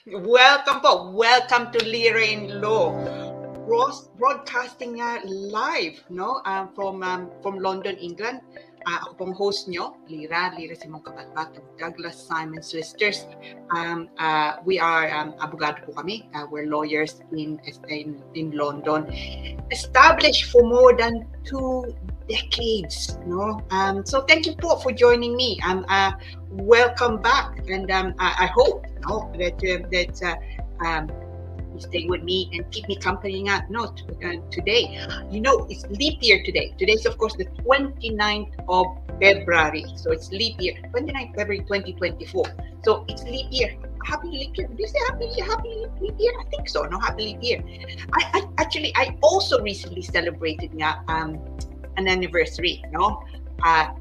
Welcome po. Welcome to Lira in Law. Broadcasting live no from London, England. Ako pong host nyo, Lira Simong Kabatbat of Douglas Simon Sisters. We are abogado po kami. We're lawyers in London, established for more than 2 decades. No, so thank you po for joining me. Welcome back, and I hope that you stay with me and keep me company today. It's leap year today. Today's, of course, the 29th of February. So it's leap year, 29th February 2024. So it's leap year. Happy leap year. Did you say happy leap year? I think so. No, happy leap year. I also recently celebrated an anniversary. Now, I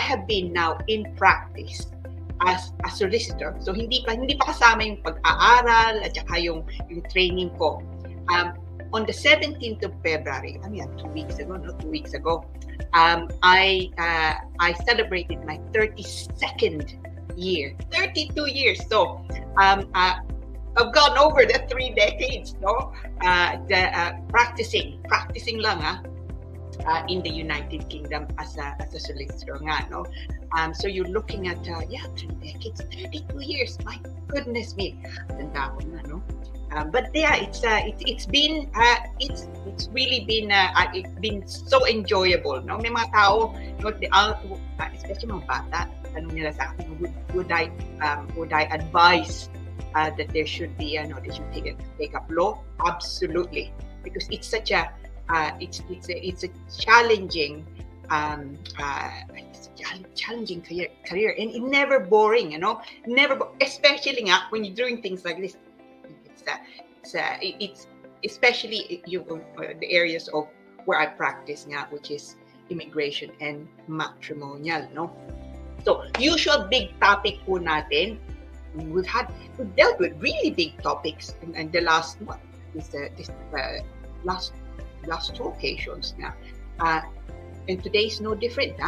have been now in practice as a solicitor. So hindi pa kasama yung pag-aaral at saka yung training ko. On the 17th of February, 2 weeks ago, I celebrated my 32nd year. 32 years. So I've gone over the 3 decades, practicing lang in the United Kingdom as a solicitor nga, no? So you're looking at 3 decades, 32 years. My goodness me, tanda ko na, no? But yeah, it's really been so enjoyable, no? May mga tao, especially mga bata, tanong nila sa akin, would I advise that there should be, they should take up law? Absolutely, because it's such a it's a challenging challenging career, and it's never boring, especially when you're doing things like this. It's especially the areas of where I practice now, which is immigration and matrimonial, no? So usual big topic po natin, we've dealt with really big topics in the last month. Last 2 occasions now, and today's no different.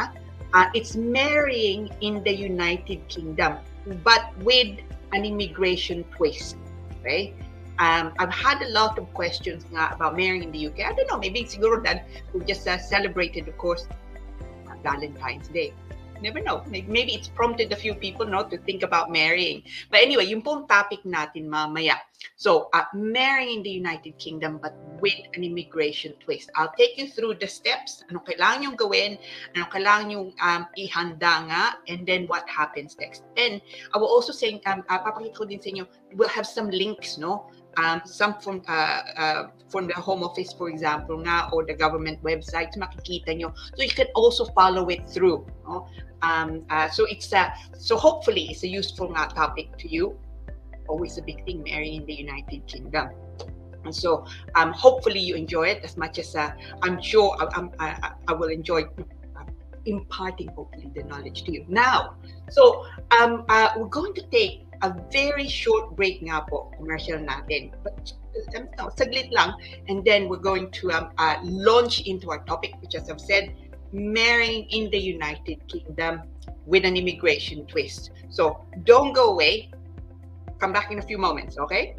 It's marrying in the United Kingdom, but with an immigration twist. Okay, I've had a lot of questions about marrying in the UK. I don't know, maybe siguro that we just celebrated, of course, Valentine's Day. Never know. Maybe it's prompted a few people to think about marrying. But anyway, yung pong topic natin mamaya. So, marrying in the United Kingdom but with an immigration twist. I'll take you through the steps. Anong kailangan yung gawin? Anong kailangan yung ihanda nga? And then what happens next? And I will also say, papakita ko din sa inyo, we'll have some links, no? Some from the Home Office, for example, or the government website, makikita nyo. So you can also follow it through. No? So hopefully it's a useful topic to you. Always a big thing, marrying in the United Kingdom. And so hopefully you enjoy it as much as I'm sure I will enjoy imparting hopefully the knowledge to you. Now, so we're going to take a very short break nga po, commercial natin. But saglit lang, and then we're going to launch into our topic, which, as I've said, marrying in the United Kingdom with an immigration twist. So don't go away. Come back in a few moments, okay?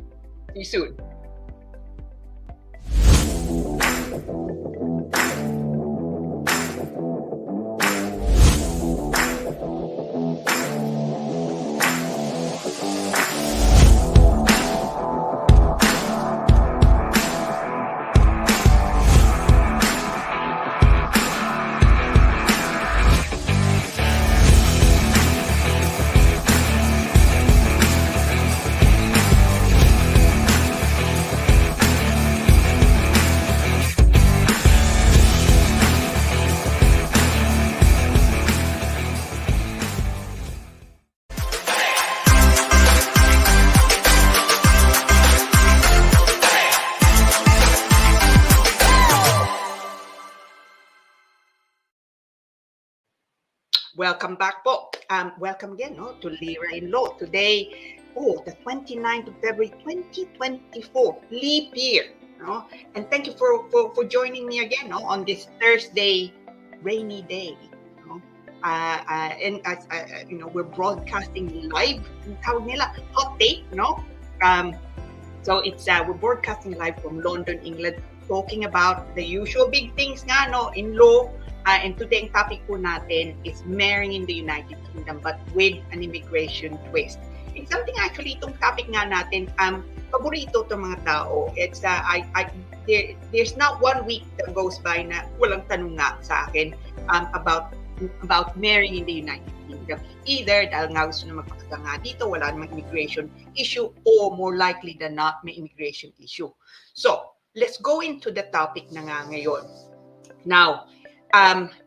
See you soon. Welcome back po. Welcome again to Lira in Law. Today, the 29th of February 2024, leap year. And thank you for joining me again on this Thursday, rainy day. And as we're broadcasting live, tawag nila, hot take, no? So it's we're broadcasting live from London, England, talking about the usual big things nga, no, in law. And today, ang topic po natin is marrying in the United Kingdom, but with an immigration twist. And something actually, itong topic nga natin, paborito itong mga tao. It's there's not one week that goes by na walang tanong nga sa akin about marrying in the United Kingdom. Either dahil nga gusto na magpakasal nga dito, wala namang immigration issue, or more likely than not, may immigration issue. So, let's go into the topic na nga ngayon. Now,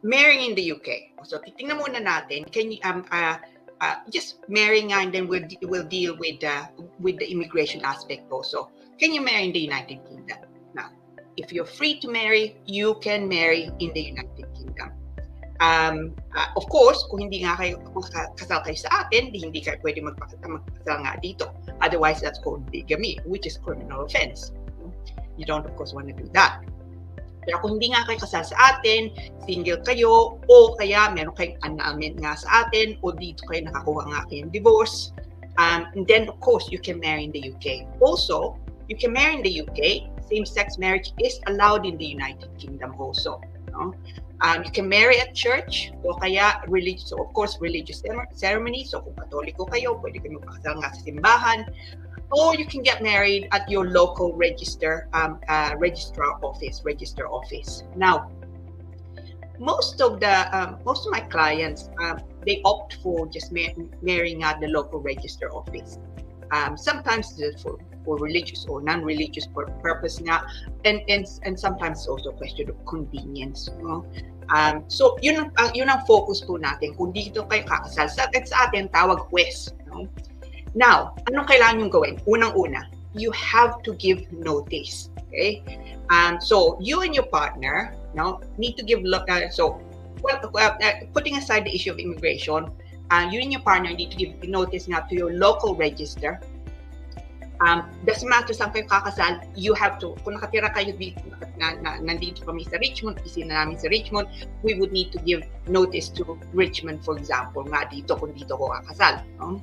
marrying in the UK. So, titingnan muna natin, can you, just marrying nga, and then we'll deal with the immigration aspect also. Can you marry in the United Kingdom? Now, if you're free to marry, you can marry in the United Kingdom. Of course, kung hindi nga kayo kasal kayo sa atin, hindi kayo pwede magpakasal nga dito. Otherwise, that's called bigamy, which is criminal offense. You don't, of course, want to do that. Pero kung hindi nga kayo kasal sa atin, single kayo, o kaya meron kayong annulment nga sa atin, o dito kayo nakakuha nga kayong divorce, and then, of course, you can marry in the UK. Also, you can marry in the UK. Same-sex marriage is allowed in the United Kingdom also. No? You can marry at church o kaya religious, so of course religious ceremony. So kung Katoliko kayo, pwede kayo magpakasal nga sa simbahan. Or you can get married at your local register office. Now, most of my clients, they opt for just marrying at the local register office. Sometimes for religious or non-religious purpose nga, and sometimes it's also a question of convenience. No? So yun ang focus po natin. Kung dito kayo kakasal sa atin, tawag West. No? Now, anong kailangan yung gawin? Unang-una, you have to give notice. Okay? So you and your partner, no, need to give putting aside the issue of immigration, you and your partner need to give notice now to your local register. Doesn't matter saan kayo kakasal, you have to, kung nakatira kayo dito, nandito kami sa Richmond, pisina namin sa Richmond, we would need to give notice to Richmond, for example, nga dito, kung dito ko kakasal. No?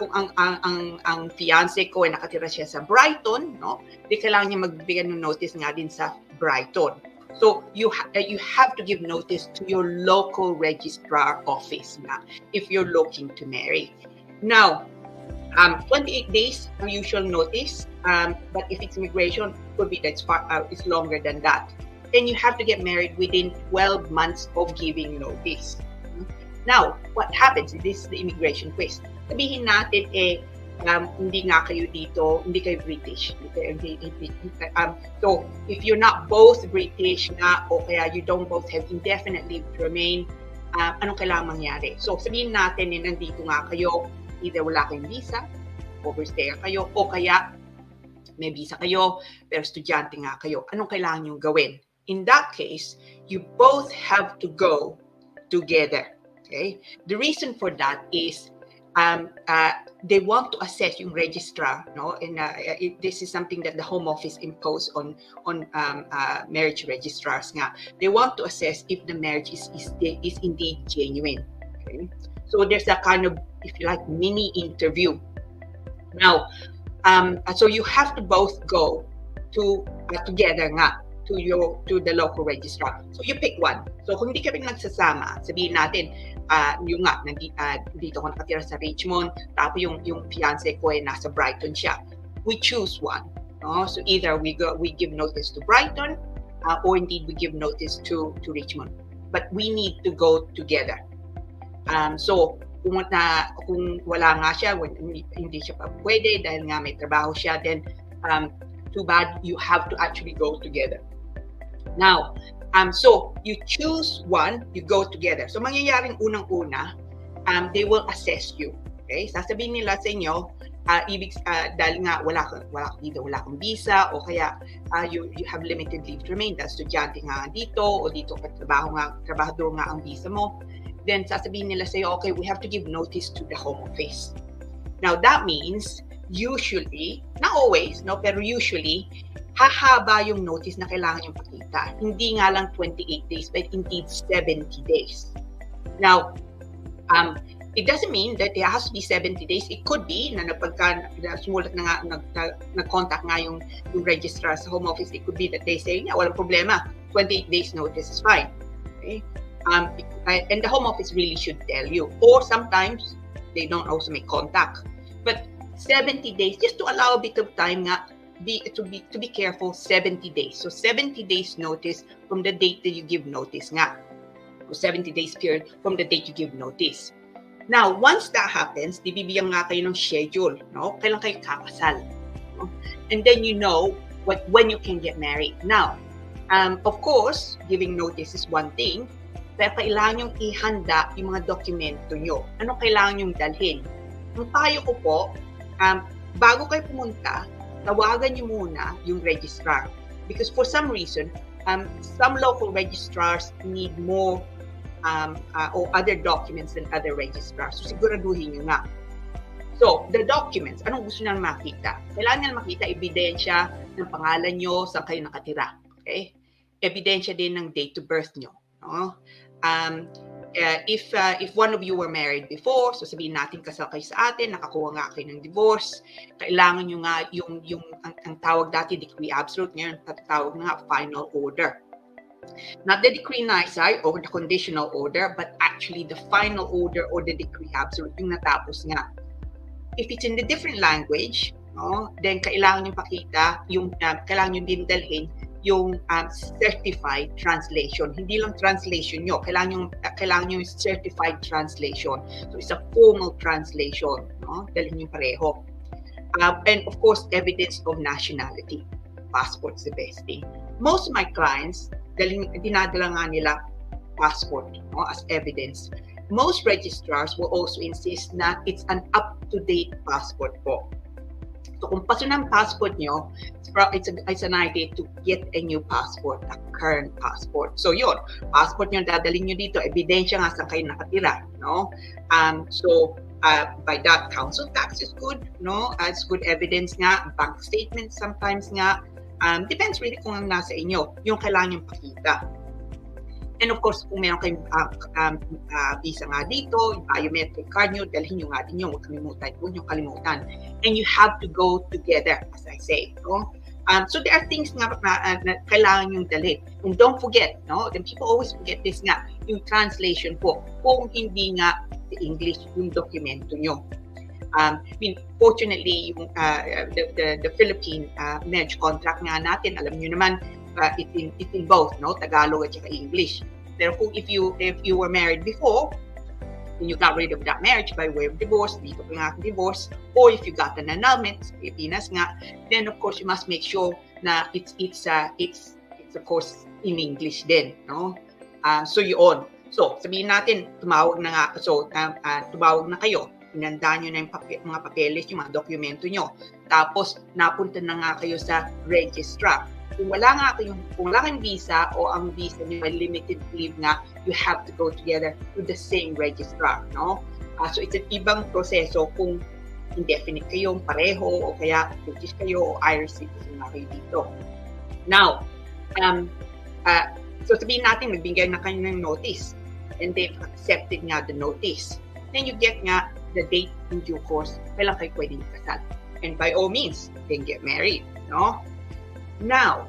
Kung ang fiancé ko ay nakatira siya sa Brighton, no, di kailangan niya magbigay ng notice nga din sa Brighton. So you have to give notice to your local registrar office nga if you're looking to marry. Now, 28 days ang usual notice, but if it's immigration, could be it's longer than that. Then you have to get married within 12 months of giving notice. Now, what happens? This is the immigration twist. Sabihin natin, hindi nga kayo dito, hindi kayo British. So, if you're not both British nga, o kaya you don't both have indefinite leave to remain, anong kailangan mangyari? So, sabihin natin, nandito nga kayo, either wala kayong visa, overstay kayo, o kaya may visa kayo, pero estudyante nga kayo. Anong kailangan nyo gawin? In that case, you both have to go together. Okay? The reason for that is they want to assess yung registrar, no? And this is something that the Home Office imposed on marriage registrars nga. They want to assess if the marriage is indeed genuine. Okay? So there's a kind of, if you like, mini interview. Now, so you have to both go to together nga to the local registrar. So you pick one. So kung hindi kami nagsasama, sabihin natin, yung nga, dito ko nakatira sa Richmond, tapos yung fiancé ko ay nasa Brighton siya. We choose one. No? So either we give notice to Brighton, or indeed we give notice to Richmond. But we need to go together. So kung wala nga siya, hindi siya pa pwede dahil nga may trabaho siya, then too bad, you have to actually go together. Now, so you choose one, you go together. So mangyayaring unang-una, they will assess you. Okay? Sasabihin nila sa inyo, dahil nga wala kang visa, o kaya you have limited leave to remain, dahil estudyante nga dito, o dito trabahador nga ang visa mo. Then sasabihin nila sa'yo, okay, we have to give notice to the Home Office. Now that means, usually, not always, no, pero usually, hahaba yung notice na kailangan yung pakita. Hindi nga lang 28 days, but indeed 70 days. Now, it doesn't mean that it has to be 70 days. It could be na sumulat na nga, nag-contact nga yung registrar sa home office. It could be that they say, yeah, walang problema. 28 days notice is fine. Okay? And the home office really should tell you. Or sometimes, they don't also make contact. But 70 days, just to allow a bit of time nga, to be careful, 70 days. So 70 days notice from the date that you give notice nga. So 70 days period from the date you give notice. Now, once that happens, bibigyan nga kayo ng schedule, no? Kailan kayo kakasal, no? And then you know when you can get married. Now, of course, giving notice is one thing, pero kailangan yung ihanda yung mga dokumento nyo. Anong kailangan yung dalhin? Ang payo ko po, bago kayo pumunta, tawagan nyo muna yung registrar. Because for some reason, some local registrars need more or other documents than other registrars. So, siguraduhin nyo nga. So, the documents, anong gusto nyo makita? Kailangan nyo makita ebidensya ng pangalan nyo, saan kayo nakatira. Okay? Ebidensya din ng date of birth nyo. No? If one of you were married before, so sabihin natin kasal kayo sa atin, nakakuha nga kayo ng divorce, kailangan nyo nga ang tawag dati decree absolute, ngayon tatawag na nga final order. Not the decree nisi or the conditional order, but actually the final order or the decree absolute, yung natapos nga. If it's in the different language, no, then kailangan nyo pakita, kailangan nyo din dalhin yung certified translation. Hindi lang translation nyo, kailangan nyo yung certified translation. So it's a formal translation, no? Dalhin nyo pareho. And of course, evidence of nationality. Passport's the best thing. Most of my clients, dinadala nga nila passport, no, as evidence. Most registrars will also insist na it's an up-to-date passport po. So kung paso ng passport nyo, it's an idea to get a new passport, a current passport. So yun, passport nyo dadalhin nyo dito, ebidensya nga saan kayo nakatira, no? By that, council tax is good, no? It's good evidence nga, bank statements sometimes nga. Depends really kung ang nasa inyo, yung kailangan yung pakita. And of course, kung meron kayong visa nga dito, yung biometric card nyo, dalhin nyo nga din yun, huwag nyo kalimutan. And you have to go together, as I say. No? So there are things nga na kailangan yung dalhin. And don't forget, no? Then people always forget this nga, yung translation po, kung hindi nga English yung dokumento nyo. Fortunately, yung, the Philippine marriage contract nga natin, alam nyo naman, it's in both, no? Tagalog at saka English. Pero kung if you were married before, and you got rid of that marriage by way of divorce, dito pa nga divorce, or if you got an annulment, sa Pilipinas nga, then of course you must make sure na it's of course in English din, no? So yun. So sabihin natin, tumawag na kayo. Inanda nyo na yung mga papeles, yung mga dokumento nyo. Tapos, napunta na nga kayo sa registrar. Kung wala kayong visa o ang visa nyo may limited leave nga, you have to go together to the same registrar, no? So, it's an ibang proseso kung indefinite kayong pareho o kaya British kayo o Irish citizen na kayo dito. Now, so sabihin natin, nagbigay na kayo ng notice and they've accepted nga the notice. Then you get nga the date in due course, kailan kayo pwedeng kasal. And by all means, then get married, no? Now,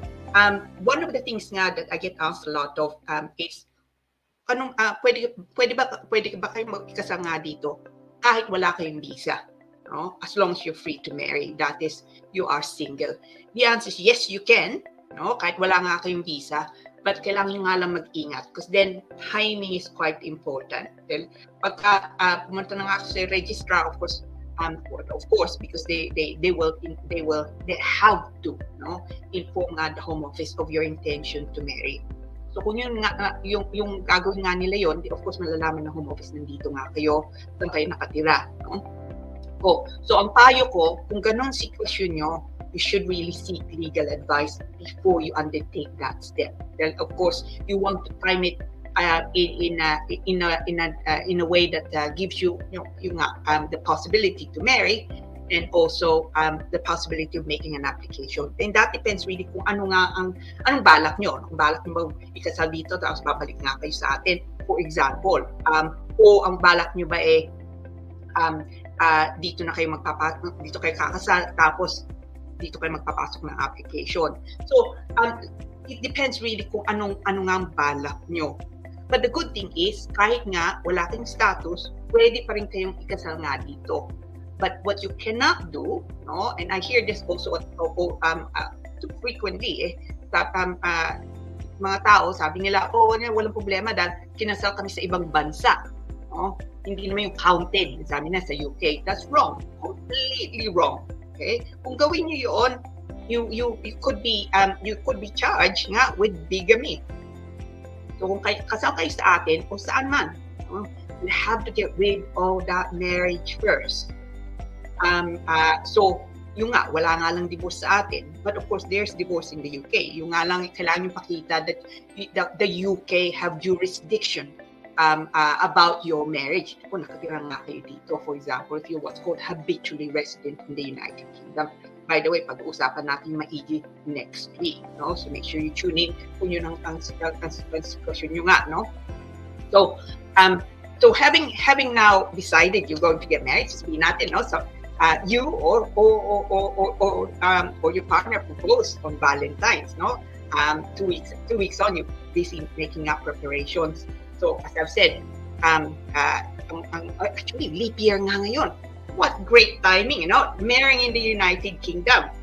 one of the things nga that I get asked a lot of is, pwede ba kayo magkasal nga dito kahit wala kayong visa, no? As long as you're free to marry, that is, you are single. The answer is yes, you can, no? Kahit wala nga kayong visa, but kailangan nyo nga lang mag-ingat because then timing is quite important. Then, pagka pumunta na nga sa registrar, of course, because they have to, no, inform the home office of your intention to marry. So kung yun nga, yung gagawin nga nila yon, of course malalaman ng home office nandito nga kayo, saan kayo nakatira, no? So ang payo ko, kung ganun sitwasyon nyo, you should really seek legal advice before you undertake that step. Then, of course, you want to time it in a way that gives you, the possibility to marry and also the possibility of making an application. And that depends really kung anong balak nyo. Kung balak nyo ba ikasal dito tapos babalik nga kayo sa atin, For example, o ang balak nyo ba dito na kayo dito kayo kakasal, tapos dito kayo magpapasok ng application. So, it depends really kung ano nga ang balak nyo. But the good thing is, kahit nga wala kayong status, pwede pa rin kayong ikasal nga dito. But what you cannot do, no, and I hear this also too frequently, mga tao, sabi nila, walang problema dahil kinasal kami sa ibang bansa. No? Hindi naman yung counted, sabi na sa UK. That's wrong. Completely wrong. Okay? Kung gawin niyo yun, you could be charged nga with bigamy. So kung kasal kayo sa atin o saan man, you have to get rid of that marriage first. So yung nga, wala nga lang divorce sa atin. But of course, there's divorce in the UK. Yung nga lang, kailangan yung pakita that the UK have jurisdiction about your marriage. Kung nakatira nga kayo dito, for example, if you're what's called habitually resident in the United Kingdom. By the way, pag-uusapan natin maigi next week. No? So make sure you tune in kung yun ang sitwasyon nyo nga. No? So having now decided you're going to get married, sabihin natin, no? So, you or your partner proposed on Valentine's, no? 2 weeks on, you're busy making up preparations. So as I've said, actually leap year nga ngayon. What great timing, you know? Marrying in the United Kingdom.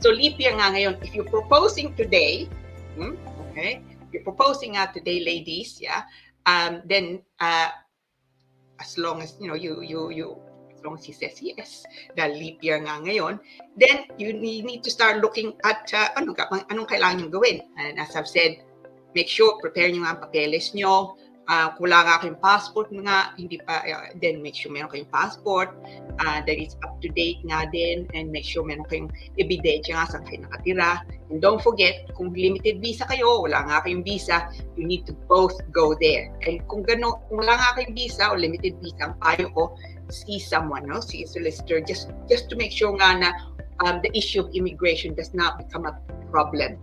So leap year nga ngayon. If you're proposing today, okay, you're proposing today, ladies, yeah. Then as long as you know as long as he says yes, dahil leap year nga ngayon, then you need to start looking at anong kailangan nyo gawin. And as I've said, make sure, prepare nyo nga ang papeles nyo. Kung wala nga kayong passport nga, hindi pa, then make sure meron kayong passport, that it's up to date nga din, and make sure meron kayong ebidensya nga saan kayo nakatira. And don't forget, kung limited visa kayo, wala nga kayong visa, you need to both go there. And kung wala nga kayong visa o limited visa, ang payo ko, see someone, no? See a solicitor, just to make sure nga na the issue of immigration does not become a problem.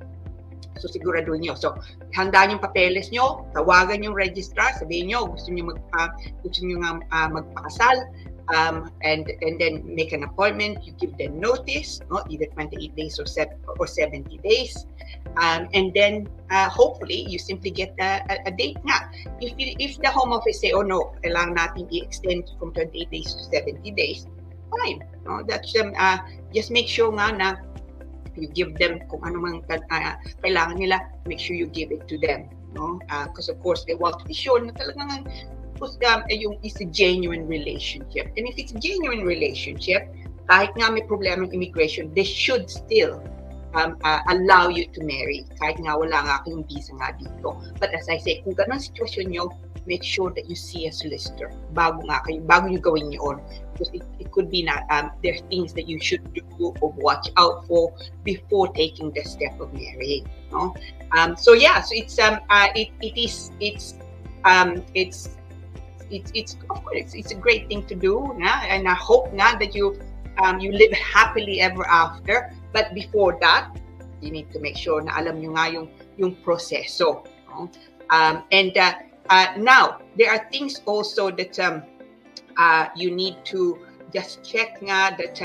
So siguraduhin nyo. So handaan yung papeles nyo, tawagan yung registrar, sabihin nyo gusto nyo magpakasal, and then make an appointment. You give them notice, no? Either 28 days or 70 days, and then hopefully you simply get a date nga. If the Home Office say, oh no, kailangan natin i-extend from 28 days to 70 days, fine. No? That's just make sure nga na you give them kung ano mang kailangan nila, make sure you give it to them, no? Because of course they want to be sure na talagang yung is a genuine relationship. And if it's a genuine relationship, kahit nga may problema ng immigration, they should still allow you to marry, kahit nga wala nga kayong visa nga dito. But as I say, kung ganun sitwasyon nyo, make sure that you see a solicitor bago nyo gawin yun. Because it could be not, there are things that you should do or watch out for before taking the step of marrying. No? So yeah, so it's of course it's a great thing to do, and I hope that you live happily ever after. But before that, you need to make sure na alam nyo nga yung proseso. No? Now there are things also that you need to just check nga that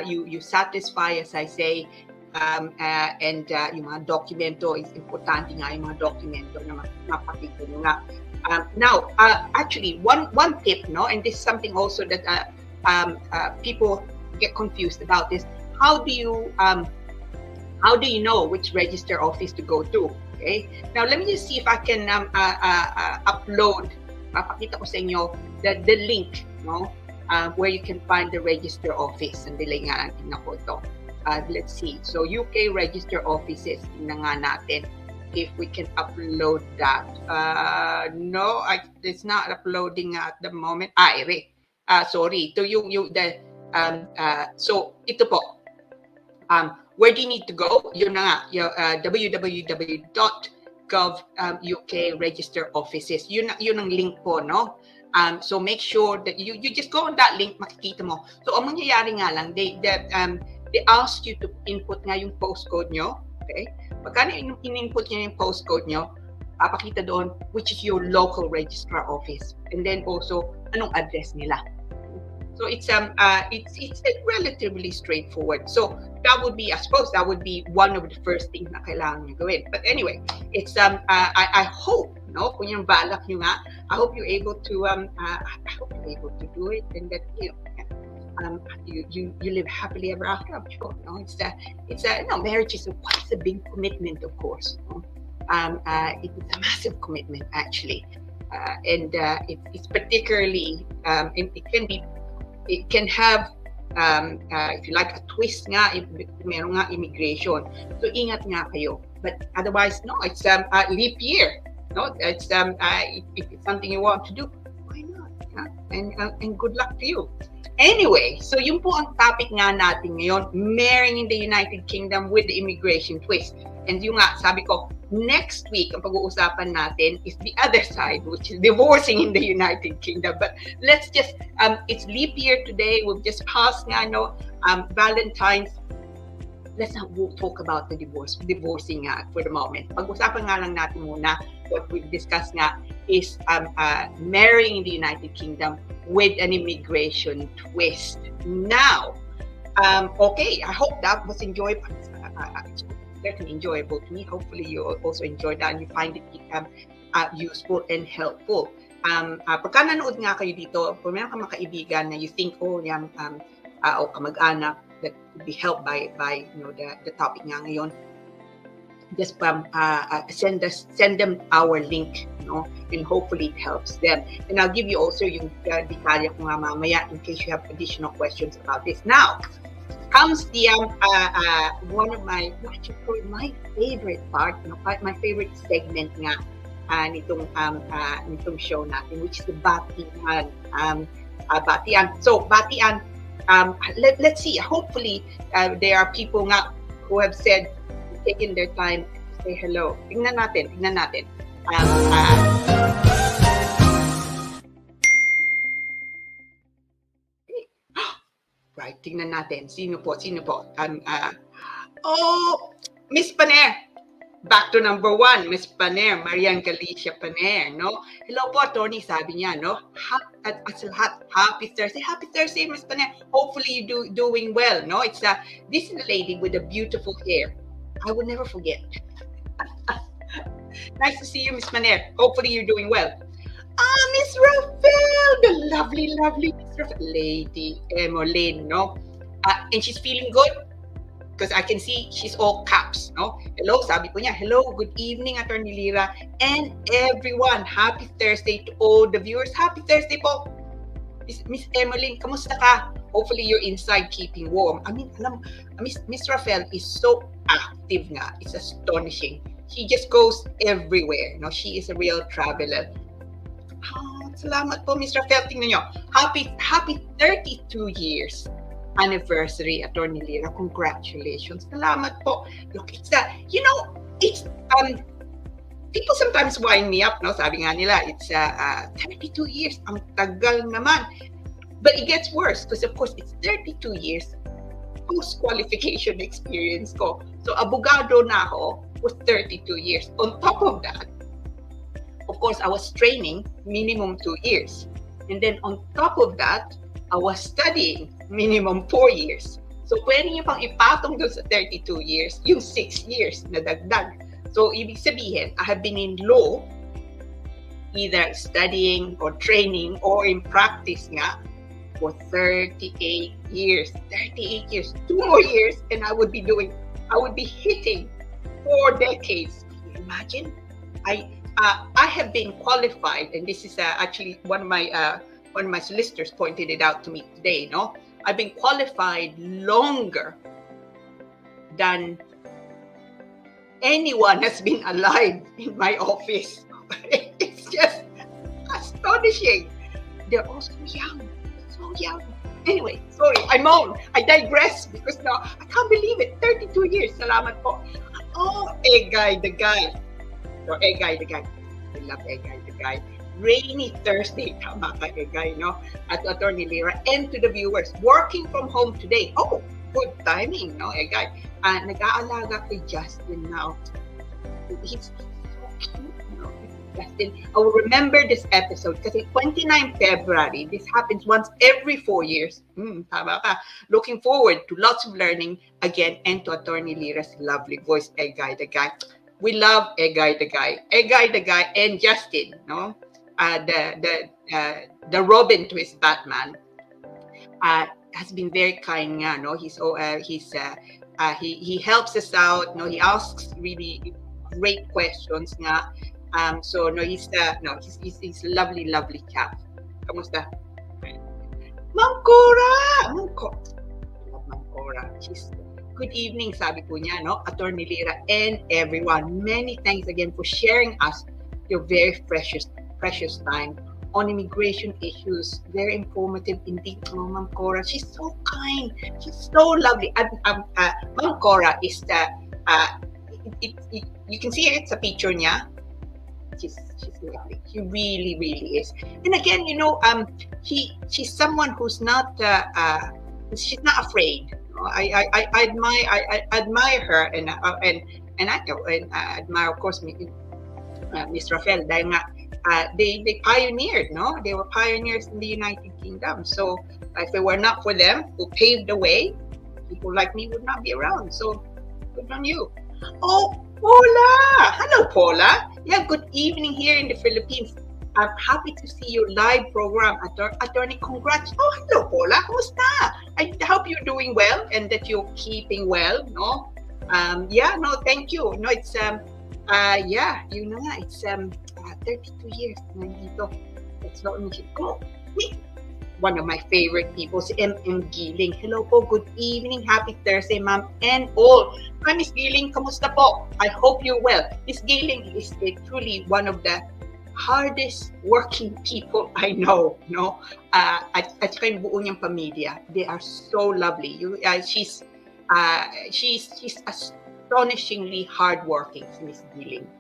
you satisfy, as I say, and yung mga dokumento is importante nga, yung mga dokumento na mapakita nyo nga. Now, actually, one tip, no, and this is something also that people get confused about is how do you know which register office to go to? Okay. Now, let me just see if I can upload. Papakita ko sa inyo the link, no, where you can find the register office. Sandali nga natin na po ito. Let's see. So, UK register offices, tingnan nga natin if we can upload that. No, it's not uploading at the moment. Sorry. Ito so, ito po. Where do you need to go? Yun na nga, www.gov.uk register offices. Yun ang link po, no? So make sure that you just go on that link, makikita mo. So ang mangyayari nga lang, they ask you to input nga yung postcode nyo, okay? Pagka in-input nyo yung postcode nyo, papakita doon, which is your local registrar office. And then also, anong address nila. So it's relatively straightforward. So that would be, I suppose, that would be one of the first things na kailangan niyo gawin. But anyway, it's I hope, no, kung yung balak niyo nga, I hope you're able to do it, and that you live happily ever after. I'm sure, no, it's marriage is quite a big commitment, of course. No? It's a massive commitment actually, and it's particularly it can have if you like a twist nga, meron nga immigration, so ingat nga kayo. But otherwise, no, it's leap year, no, it's if it's something you want to do, why not? Yeah? And good luck to you. Anyway, so yun po ang topic nga natin ngayon, marrying in the United Kingdom with the immigration twist. And yung nga, sabi ko, next week, ang pag-uusapan natin is the other side, which is divorcing in the United Kingdom. But let's just, it's leap year today. We've just passed nga, no, Valentine's. Let's not talk about the divorcing nga for the moment. Pag-usapan nga lang natin muna, what we've discussed nga is marrying in the United Kingdom with an immigration twist. Now, okay, I hope that was enjoyable. Certainly enjoyable to me. Hopefully you also enjoyed that and you find it useful and helpful. Pagka nanood nga kayo dito, kung meron ka mga kaibigan na you think, o kamag-anak that would be helped by the topic nga ngayon, just send them our link, and hopefully it helps them. And I'll give you also yung detalye ko nga mamaya in case you have additional questions about this. Now, comes the one of my favorite part, my favorite segment nga nitong show natin, which is the Batian. Batian. So Batian, let's see. Hopefully, there are people nga who have taken their time to say hello. Tingnan natin. Right, tingnan natin. Sino po? Miss Paner. Back to number 1, Miss Paner, Marian Galicia Paner, no? Hello po, Tony, sabi niya, no? Happy Thursday. Happy Thursday, Miss Paner. Hopefully you doing well, no? It's this is a lady with a beautiful hair. I will never forget. Nice to see you, Miss Paner. Hopefully you're doing well. Miss Rafael, the lovely Miss Rafael, Lady Emmeline, no? And she's feeling good because I can see she's all caps, no? Hello, sabi ko niya, hello, good evening, Attorney Lira, and everyone. Happy Thursday to all the viewers. Happy Thursday po. Miss Emmeline, kamusta ka? Hopefully you're inside keeping warm. I mean, Miss Rafael is so active nga. It's astonishing. She just goes everywhere. No, she is a real traveler. Salamat po, Miss Rafael. Tingnan nyo. Happy 32 years anniversary, Attorney Lira. Congratulations. Salamat po. Look, it's people sometimes wind me up, no? Sabi nga nila, it's 32 years. Ang tagal naman. But it gets worse because, of course, it's 32 years post-qualification experience ko. So, abogado na ako was 32 years. On top of that, of course, I was training minimum 2 years. And then on top of that, I was studying minimum 4 years. So pwede niyo pang ipatong doon sa 32 years, yung 6 years na dagdag. So ibig sabihin, I have been in law, either studying or training or in practice nga, for 38 years. 38 years. 2 more years and I would be hitting 4 decades. Can you imagine? I have been qualified, and this is actually one of my solicitors pointed it out to me today. No, I've been qualified longer than anyone has been alive in my office. It's just astonishing. They're all so young. Anyway, sorry, I digress because now I can't believe it. 32 years. Salamat po. Oh, Egay the guy. So, Egay the guy. I love Egay the guy. Rainy Thursday. Tama ka, Egay, no? At Attorney Lira. And to the viewers, working from home today. Oh, good timing, no, Egay? Nag-aalaga kay Justin now. He's so cute, no? Justin, I will remember this episode kasi 29 February, this happens once every 4 years. Tama ka. Looking forward to lots of learning again and to Attorney Lira's lovely voice, Egay the Guy. We love Egay the Guy. Egay the Guy and Justin, no? The Robin to his Batman has been very kind nga, no? He helps us out, no? He asks really great questions nga. So no, he's lovely chap. Kamusta? Ma'am Cora! Ma'am Cora. Good evening, sabi po niya, no? Attorney Lira and everyone. Many thanks again for sharing us your very precious time on immigration issues. Very informative indeed. Oh, Ma'am Cora, she's so kind. She's so lovely. Ma'am Cora is you can see it sa picture niya. She's lovely. She really, really is. And again, you know, she's someone who's not she's not afraid. I admire her, and I admire, of course, Miss Rafael. Dahil nga, they pioneered, no? They were pioneers in the United Kingdom. So if it were not for them who paved the way, people like me would not be around. So good on you. Oh, Paula! Hello, Paula. Yeah, good evening here in the Philippines. I'm happy to see your live program, Attorney. Congrats. Oh, hello, Paula. Kumusta? I hope you're doing well and that you're keeping well, no? Yeah, no, thank you. No, it's yeah, you know, it's 32 years nandito. It's not me. Go. One of my favorite people, si M.M. Giling. Hello po, good evening, happy Thursday, ma'am, and all. Hi, Miss Giling, kamusta po? I hope you're well. Miss Giling is truly one of the hardest working people I know, no? At saka yung buo niyang pamilya, they are so lovely. She's astonishingly hardworking, si Miss Giling.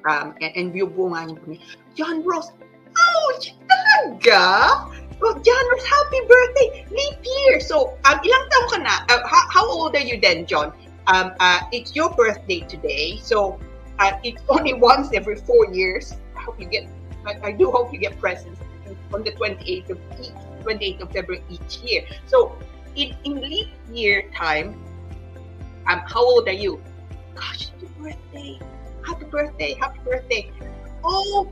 And yung buo nga niyang pamilya. John Ross, oh, talaga? Oh, John Ross, happy birthday! Leap year! So, ilang taon ka na? How old are you then, John? It's your birthday today, so it's only once every 4 years. I do hope you get presents on the 28th of February each year. So, in leap year time, how old are you? Gosh, happy birthday! Happy birthday! Happy birthday! Oh,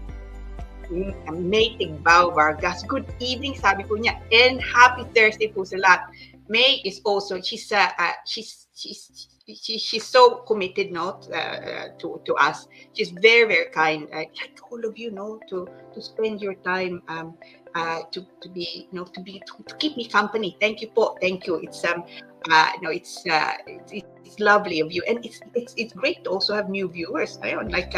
May Tigbao Vargas. Good evening, sabi po niya. And happy Thursday po sa lahat. May is also, she's so committed, no, to us. She's very, very kind. Like all of you, know, to spend your time to be, you know, to keep me company. Thank you po. Thank you. It's it's lovely of you, and it's great to also have new viewers. Ayun, like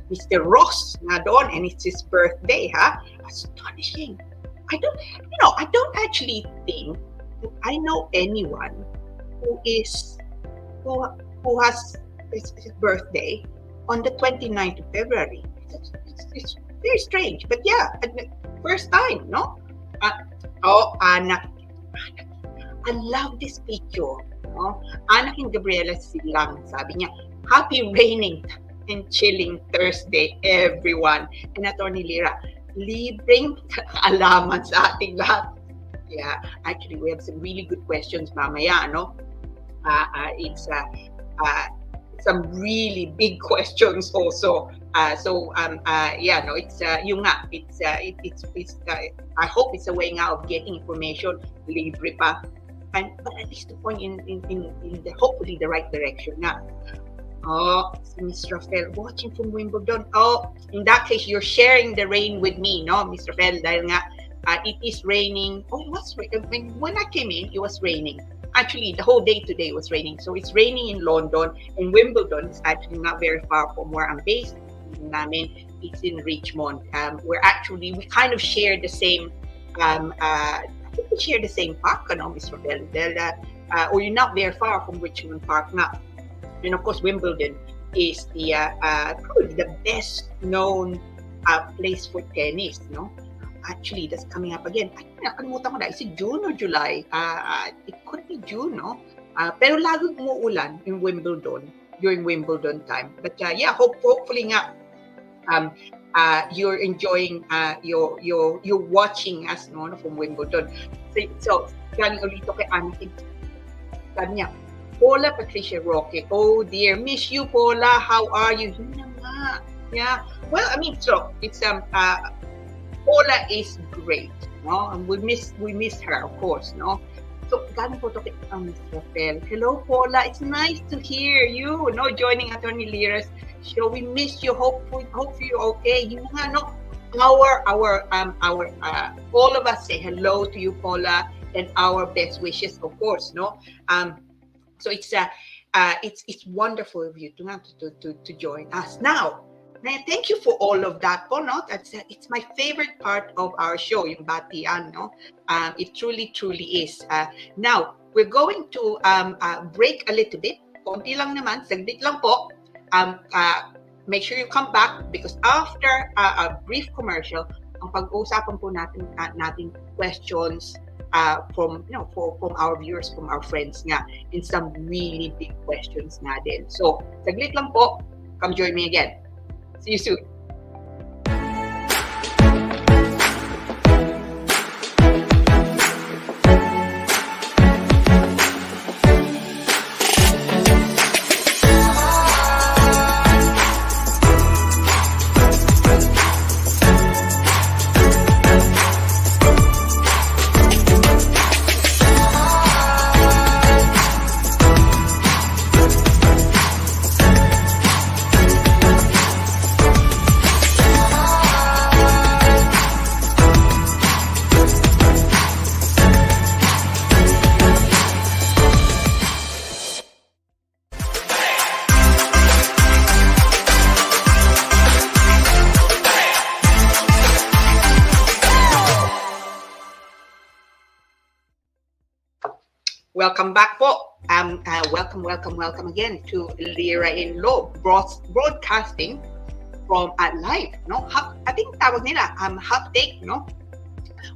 Mr. Ross na doon, and it's his birthday, ha? Astonishing. I don't actually think that I know anyone who has his birthday on the 29th of February. It's very strange, but yeah, first time, no? Anak, I love this picture. No? Anak and Gabriela Silang, sabi niya, happy raining and chilling Thursday, everyone. And Attorney Lira, libreng alaman sa ating lahat. Yeah, actually, we have some really good questions mamaya, no? It's some really big questions also. Yeah, no, it's yung nga, it's I hope it's a way now of getting information libre pa, but at least to point in the hopefully the right direction nga. Oh, Miss Rafael, watching from Wimbledon. Oh, in that case, you're sharing the rain with me, no, Miss Rafael? Dahil nga, it is raining. Oh, it was raining. When I came in, it was raining. Actually, the whole day today was raining. So it's raining in London, and Wimbledon is actually not very far from where I'm based. It's in Richmond. We kind of share the same. I think we share the same park, no, Miss Rafael? Or you're not very far from Richmond Park, na. And of course, Wimbledon is the probably the best known place for tennis, no? Actually, that's coming up again. Nakalimutan ko na, is it June or July? It could be June, no? Pero laging umuulan in Wimbledon during Wimbledon time. But yeah, hopefully nga, you're enjoying, you're watching us, no, from Wimbledon. So galing ulito kay Anakin. Sabi niya, Paula Patricia Roque, oh dear, miss you, Paula, how are you? Yun na nga. Yeah, well, I mean, so it's Paula is great, no? And we miss her, of course, no? So galing po to kay Miss Rafael. Hello, Paula, it's nice to hear you, no, joining Attorney Lira's show. We miss you. Hope you're okay. Yun nga, no? Our all of us say hello to you, Paula, and our best wishes, of course, no? So it's wonderful of you to join us now. Thank you for all of that, po, no? It's my favorite part of our show, yung batian, no? It truly is. Now we're going to break a little bit. Konti lang naman, saglit lang po. Make sure you come back because after a brief commercial, ang pag-uusapan po natin questions from our viewers, from our friends nga, and some really big questions nga din. So, saglit lang po. Come join me again. See you soon. Welcome back po. Welcome again to Lira in Law broadcasting from live, no? I think tawag nila half take, no?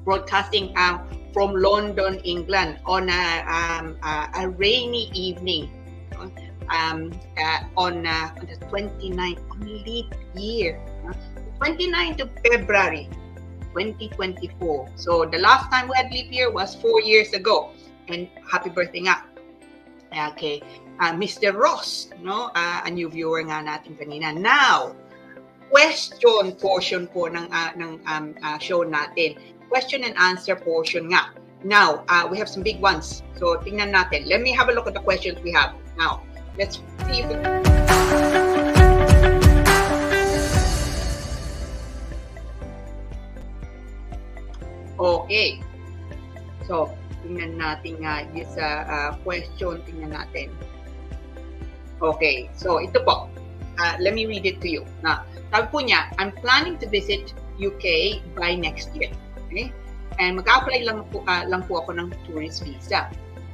Broadcasting from London, England on a rainy evening on the 29th on leap year, 29th of February 2024. So the last time we had leap year was 4 years ago. And happy birthday nga. Okay. Mr. Ross, no? A new viewer nga natin kanina. Now, question portion po ng show natin. Question and answer portion nga. Now, we have some big ones. So, tingnan natin. Let me have a look at the questions we have. Now, let's see if we... Okay. So, tingnan natin nga yung question. Tingnan natin. Okay. So, ito po. Let me read it to you. Sabi po niya, I'm planning to visit UK by next year. Okay? And mag-apply lang po ako ng tourist visa.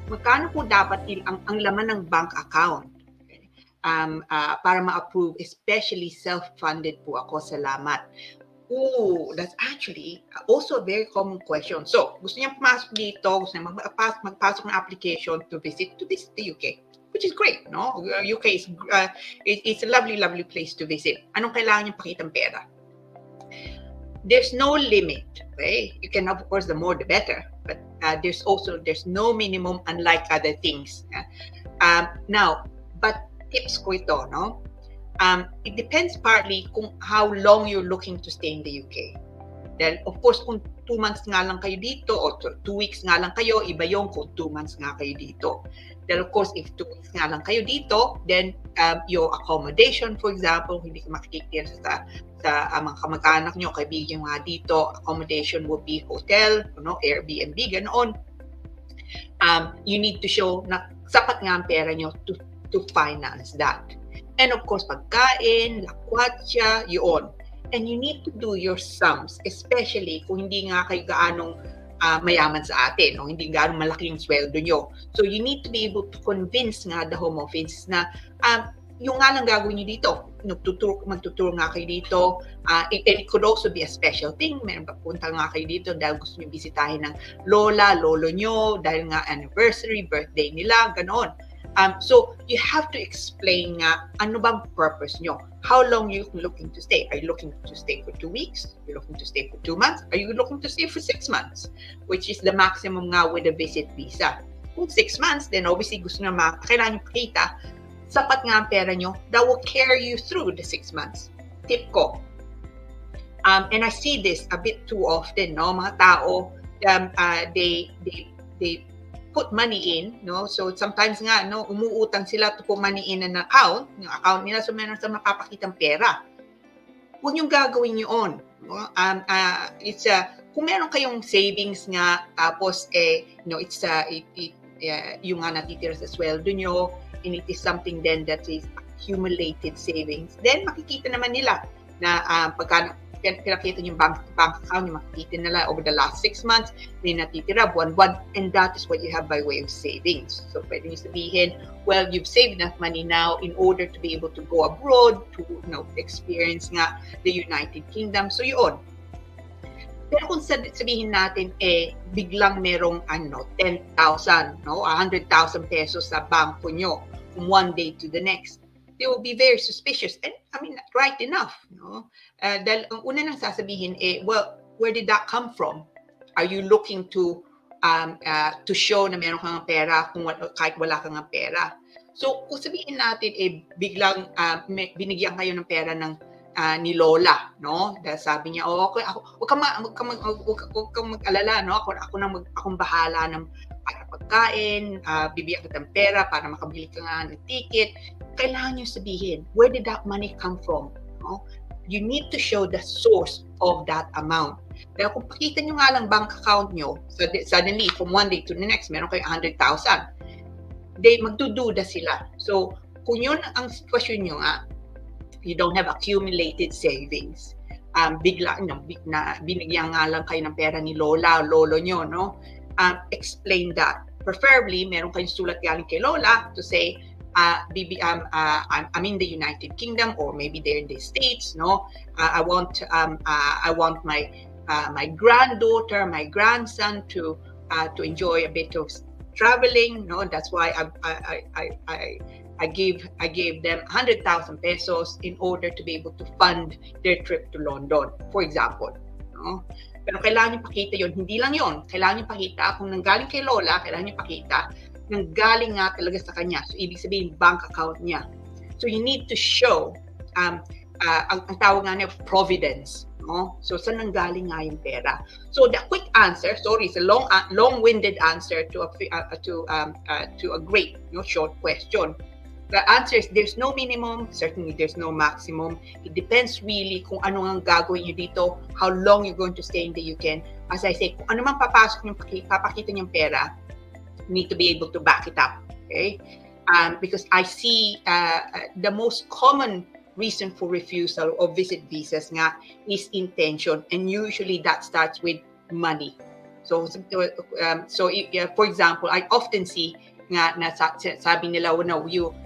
Magkano po dapat ang laman ng bank account? Okay? Para ma-approve, especially self-funded po ako. Salamat. Oh, that's actually also a very common question. So, gusto niya pumasok dito, gusto niya magpasok ng application to visit the UK, which is great, no? UK is it's a lovely place to visit. Anong kailangan niyang pakitang pera? There's no limit, okay? You can, of course, the more the better, but there's no minimum, unlike other things. Now, but tips ko ito, no? It depends partly kung how long you're looking to stay in the UK. Then, of course, kung 2 months nga lang kayo dito o 2 weeks nga lang kayo, iba yung kung 2 months nga kayo dito. Then, of course, if 2 weeks nga lang kayo dito, then your accommodation, for example, hindi ka makikitira sa mga kamag-anak nyo, kaibigan nga dito, accommodation would be hotel, Airbnb, ganoon. You need to show na sapat nga ang pera nyo to finance that. And of course, pagkain, lakwatsa, yun. And you need to do your sums, especially kung hindi nga kayo gaanong mayaman sa atin, hindi gaanong malaki yung sweldo nyo. So you need to be able to convince nga the Home Office na yung nga lang gagawin nyo dito. Magtuturo nga kayo dito. It could also be a special thing. Meron pa punta nga kayo dito dahil gusto nyo bisitahin ng lola, lolo nyo, dahil nga anniversary, birthday nila, ganoon. So, you have to explain nga ano bang purpose nyo. how long you looking to stay. Are you looking to stay for 2 weeks? Are you looking to stay for 2 months? Are you looking to stay for 6 months? Which is the maximum nga with a visit visa. Kung 6 months, then obviously gusto na kailangan nyo pakita, sapat nga ang pera nyo that will carry you through the 6 months. Tip ko. And I see this a bit too often, no? Mga tao, they put money in, no? So sometimes nga, no, umuutang sila to put money in an account, yung account nila, so meron sa makapakitang pera. Huwag niyong gagawin yun. No? It's kung meron kayong savings nga, tapos it's yung nga natitira sa sweldo nyo, and it is something then that is accumulated savings, then makikita naman nila na pagka pinakita yung bank account, yung makikita nila over the last 6 months, may natitira buwan-buwan, and that is what you have by way of savings. So pwede nyo sabihin, well, you've saved enough money now in order to be able to go abroad, to experience nga the United Kingdom. So yun. Pero kung sabihin natin, biglang merong 10,000, no, 100,000 pesos sa bangko nyo from one day to the next, they will be very suspicious. And I mean, right enough, no? Dahil ang una nang sasabihin, well, where did that come from? Are you looking to show na meron kang pera kahit wala kang pera? So, kung sabihin natin, biglang binigyan kayo ng pera ni Lola, no? Dahil sabi niya, okay, huwag kang mag-alala, no? Akong bahala para pagkain, bibigyan kita ng pera para makabili ka nga ng ticket. Kailangan nyo sabihin, where did that money come from? No? You need to show the source of that amount. Pero kung pakita nyo nga lang bank account nyo, suddenly, from one day to the next, meron kayong 100,000. Magdududa sila. So, kung yun ang sitwasyon nyo nga, you don't have accumulated savings, bigla binigyan nga lang kayo ng pera ni Lola o Lolo nyo, no? Explain that. Preferably, meron kayong sulat galing kay Lola to say, I'm in the United Kingdom, or maybe they're in the States, no? I want my granddaughter, my grandson to enjoy a bit of traveling, no? That's why I gave them 100,000 pesos in order to be able to fund their trip to London, for example, no? Pero kailangan nyo pakita yun. Hindi lang yun. Kailangan nyo pakita, kung nanggaling kay Lola, kailangan nyo pakita nanggaling nga talaga sa kanya. So, ibig sabihin, bank account niya. So, you need to show, ang tawag nga niya, providence. No? So, saan nanggaling nga yung pera? So, the quick answer, sorry, it's a long-winded answer to a great, short question. The answer is there's no minimum, certainly there's no maximum. It depends really kung ano ang gagawin nyo dito, how long you're going to stay in the UK. As I say, kung ano man papakita nyo yung pera, you need to be able to back it up. Okay? Because I see the most common reason for refusal of visit visas nga is intention, and usually that starts with money. So for example, I often see nga na sabi nila, no, you're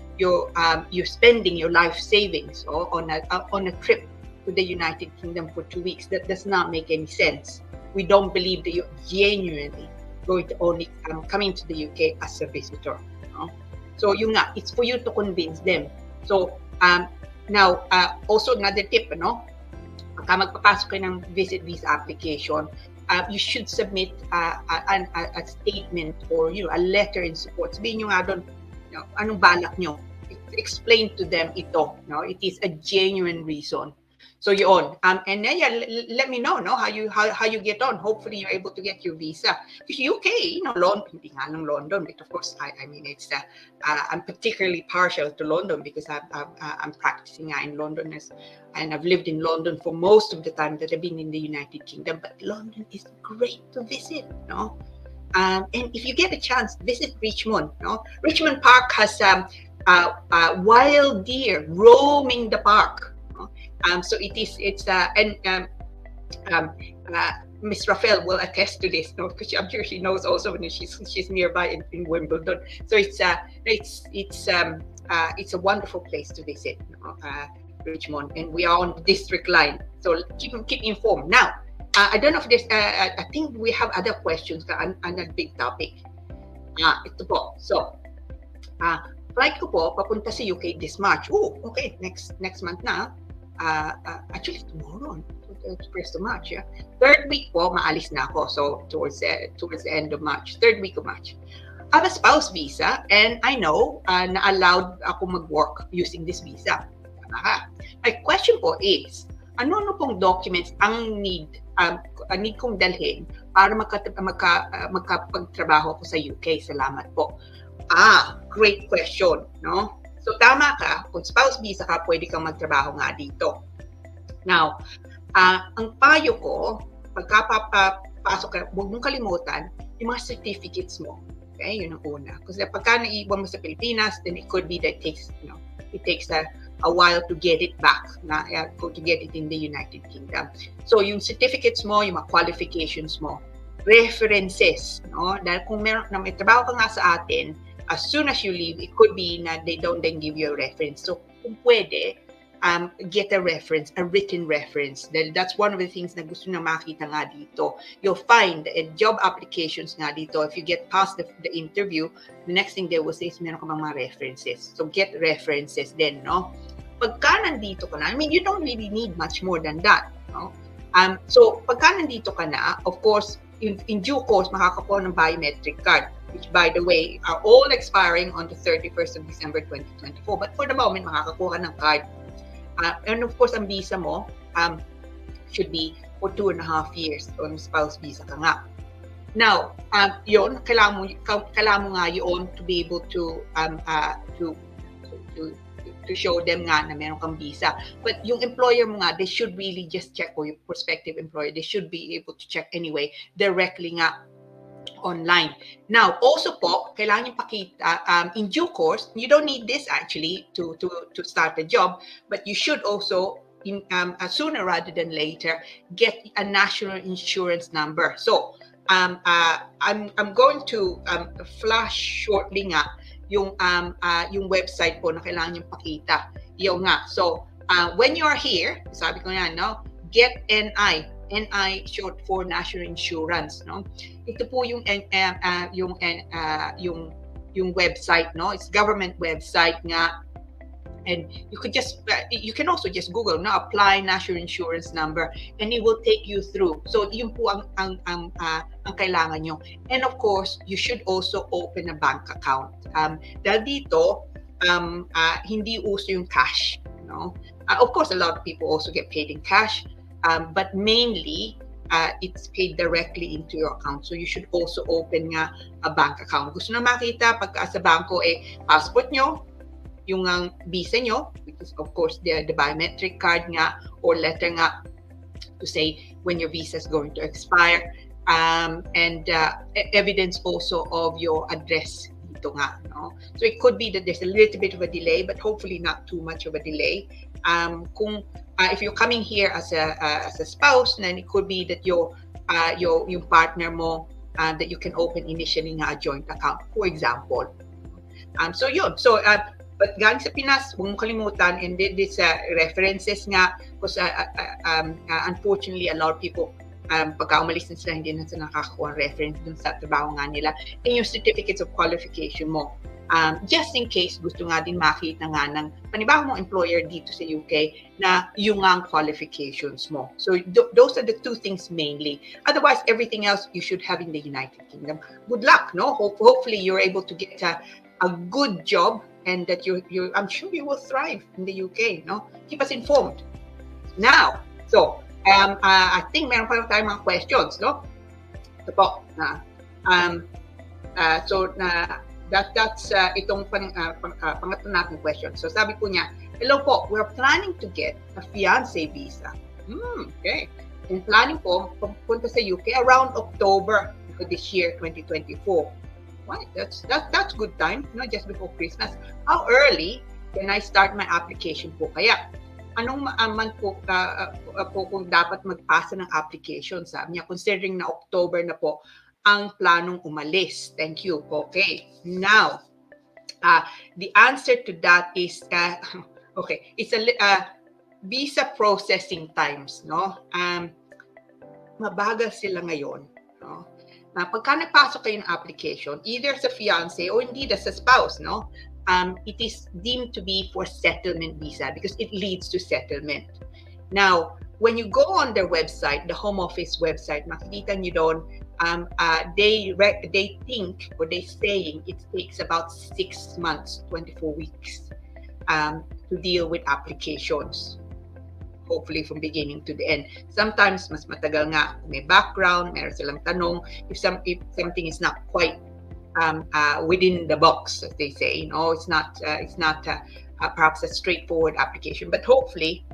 spending your life savings on a trip to the United Kingdom for 2 weeks. That does not make any sense. We don't believe that you're genuinely going to only come into the UK as a visitor. No? So yung nga, it's for you to convince them. So now, also another tip, no? Pagka magpapasok kayo ng visit visa application, you should submit a statement or a letter in support. Sabihin nyo nga doon, anong balak nyo? Explain to them ito. No? It is a genuine reason. So yun. And then let me know, no, how you get on. Hopefully you're able to get your visa. Because UK, London, hindi nga lang London. But of course, I mean, it's I'm particularly partial to London because I'm practicing in London, and I've lived in London for most of the time that I've been in the United Kingdom. But London is great to visit, no. And if you get a chance, visit Richmond. No, Richmond Park has wild deer roaming the park. So Miss Rafael will attest to this, no? Because I'm sure she knows also when she's nearby in Wimbledon. So it's a wonderful place to visit, Richmond, and we are on the district line. So keep informed. Now, I don't know if there's. I think we have other questions on a big topic. Ito po. So, Flight ko po, papunta sa UK this March. Oh, okay, next month na. Actually, tomorrow. It's 1st of March, yeah. Third week po, maalis na ako. So, towards the end of March. Third week of March. I have a spouse visa and I know na allowed ako mag-work using this visa. My question po is, ano pong documents ang need kong dalhin para magkapagtrabaho ko sa UK? Salamat po. Great question, no? So tama ka, kung spouse visa ka, pwede kang magtrabaho nga dito. Now, ang payo ko, pagkapapasok ka, huwag mong kalimutan yung mga certificates mo. Okay, yun ang una. Kasi pagka naiwan mo sa Pilipinas, then it could be that it takes a while to get it back, to get it in the United Kingdom. So yung certificates mo, yung mga qualifications mo, references, no? Dahil kung may trabaho ka nga sa atin, as soon as you leave, it could be na they don't then give you a reference. So kung pwede, get a reference, a written reference. That's one of the things na gusto na makita nga dito. You'll find job applications nga dito. If you get past the interview, the next thing they will say is meron ka bang mga references. So get references then, no? Pagka nandito ka na, I mean, you don't really need much more than that, no? So pagka nandito ka na, of course, in due course, makakakuha ng biometric card, which by the way, are all expiring on the 31st of December 2024. But for the moment, makakakuha ng card. And of course, ang visa mo should be for 2.5 years. So, spouse visa ka nga. Now, yun, kailangan mo nga yun to be able to show them nga na meron kang visa. But yung employer mo nga, they should really just check, or your prospective employer, they should be able to check anyway, directly nga online. Now, also po, kailangan yung pakita, in due course, you don't need this actually to start a job, but you should also, sooner rather than later, get a national insurance number. So, I'm going to flash shortly nga yung website po na kailangan yung pakita. Yung nga. So, when you are here, sabi ko yan, no? Get NI. NI short for National Insurance, no? Ito po yung website, no? It's government website nga. And you can also just Google, no? Apply National Insurance number, and it will take you through. So yun po ang kailangan nyo. And of course, you should also open a bank account. Dahil dito, hindi uso yung cash, no? Of course, a lot of people also get paid in cash. But mainly, it's paid directly into your account. So you should also open nga a bank account. Gusto na makita pagka sa banko passport nyo, yung visa nyo, which is of course the biometric card nga or letter nga to say when your visa is going to expire, and evidence also of your address dito nga, no? So it could be that there's a little bit of a delay, but hopefully not too much of a delay. If you're coming here as a spouse, then it could be that your partner mo, that you can open initially nga a joint account, for example. So yun. So but galing sa Pinas, huwag mong kalimutan, and this references nga, because unfortunately a lot of people, pagka umalis na sila, hindi na sila nakakakuha reference dun sa trabaho nga nila, and yung certificates of qualification mo. Just in case gusto nga din makita nga ng panibagong mong employer dito sa UK na yung ang qualifications mo. So those are the two things mainly. Otherwise, everything else you should have in the United Kingdom. Good luck, no? Hopefully you're able to get a good job, and that I'm sure you will thrive in the UK, no? Keep us informed. Now, so I think meron pa tayong mga questions, no? Ito po. That's itong pangatlo natin question. So sabi po niya, hello po, we're planning to get a fiancé visa. Okay. And planning po, pupunta sa UK around October this year, 2024. Right, that's good time, just before Christmas. How early can I start my application po kaya? Anong month po kung dapat magpasa ng application? Sabi niya, considering na October na po ang planong umalis. Thank you. Okay. Now, the answer to that is, okay, it's a visa processing times, no? Mabagal sila ngayon, no? Pagka nagpasok kayo ng application, either sa fiancé o hindi sa spouse, no? it is deemed to be for settlement visa because it leads to settlement. Now, when you go on their website, the Home Office website, makikita nyo doon, they think, or they saying it takes about 6 months, 24 weeks to deal with applications. Hopefully from beginning to the end. Sometimes mas matagal nga, may background, meron silang tanong, if something is not quite within the box, as they say, it's not perhaps a straightforward application, but hopefully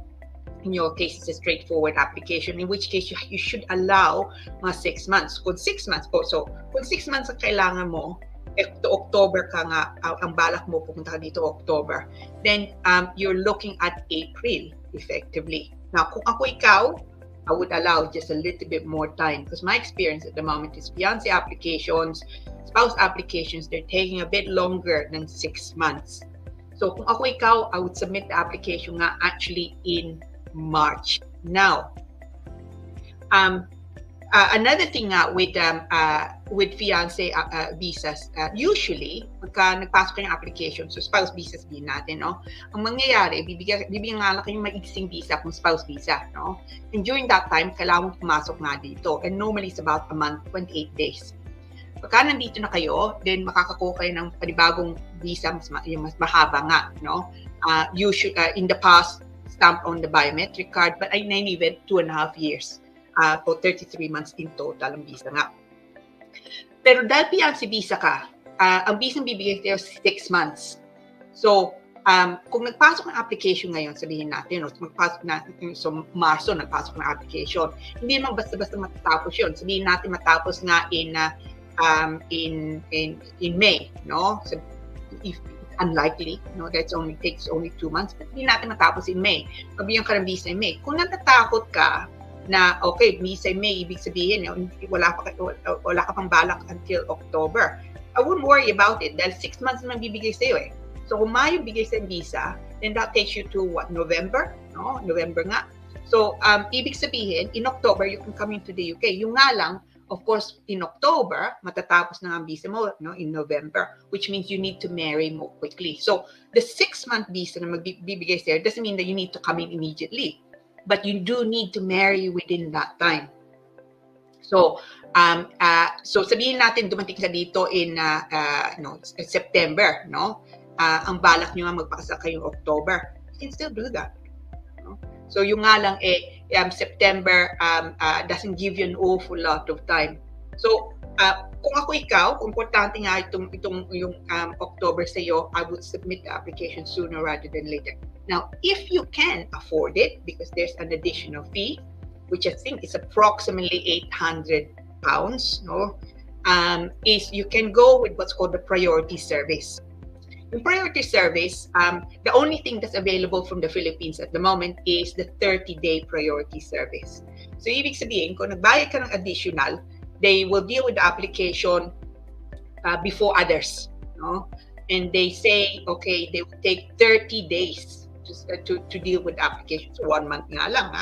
in your case it's a straightforward application, in which case you should allow mga 6 months. Kung 6 months po, so kung 6 months ang kailangan mo, to October ka nga, ang balak mo pupunta ka dito October, then you're looking at April effectively. Now, kung ako ikaw, I would allow just a little bit more time, because my experience at the moment is fiancé applications, spouse applications, they're taking a bit longer than 6 months. So kung ako ikaw, I would submit the application nga actually in March. Now, another thing with fiancé visas, usually pagka nagpasok ka ng application, so spouse visas din natin, no? Ang mangyayari, bibigyan nga lang kayong maigsing visa kung spouse visa, no? And during that time, kailangan mong pumasok nga dito, and normally it's about a month, 28 days. Pagka nandito na kayo, then makakakuha kayo ng panibagong visa, mas mahaba nga, no? Usually, in the past, stamped on the biometric card, but in any event, 2.5 years. For 33 months in total ang visa nga. Pero dahil fiancé visa ka, ang visa bibigay sa'yo 6 months. So, kung nagpasok ng application ngayon, sabihin natin, magpasok na, so Marso, nagpasok ng application, hindi naman basta-basta matatapos yun. Sabihin natin matapos nga in May, no? So, if unlikely, no, takes only 2 months, but hindi natin matapos in May. Mabigyan ka ng visa in May. Kung natatakot ka na okay, visa in May, ibig sabihin wala ka pang balak until October, I wouldn't worry about it dahil 6 months naman bibigay sa'yo eh. So kung Mayo bigay sa visa, then that takes you to November, no? November nga. So ibig sabihin, in October you can come into the UK. Yung nga lang, of course, in October, matatapos na ang visa mo, no, in November, which means you need to marry more quickly. So the 6-month visa na magbibigay sa'yo doesn't mean that you need to come in immediately, but you do need to marry within that time. So, so sabihin natin dumating ka dito in September, no? Ang balak nyo nga magpakasal kayong October. You can still do that. No? So yung nga lang September doesn't give you an awful lot of time. So kung ako ikaw, importante nga yung October sa iyo, I would submit the application sooner rather than later. Now, if you can afford it, because there's an additional fee, which I think is approximately £800, no? Is you can go with what's called the priority service. In priority service, the only thing that's available from the Philippines at the moment is the 30-day priority service. So, ibig sabihin, kung nagbayad ka ng additional, they will deal with the application before others, no? And they say, okay, they will take 30 days to deal with the application. So 1 month nga lang,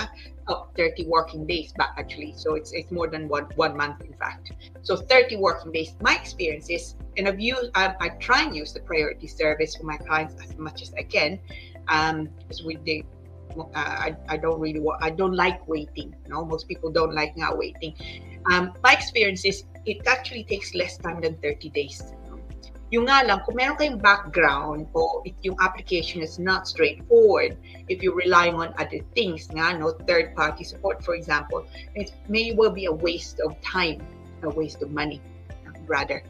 30 working days back actually. So it's more than one month in fact. So 30 working days. My experience is, and I try and use the priority service for my clients as much as I can, because I don't like waiting. No, most people don't like waiting. My experience is it actually takes less time than 30 days. Yung nga lang, kung meron kayong background o if yung application is not straightforward, if you're relying on other things third-party support, for example, it may well be a waste of time, a waste of money, rather,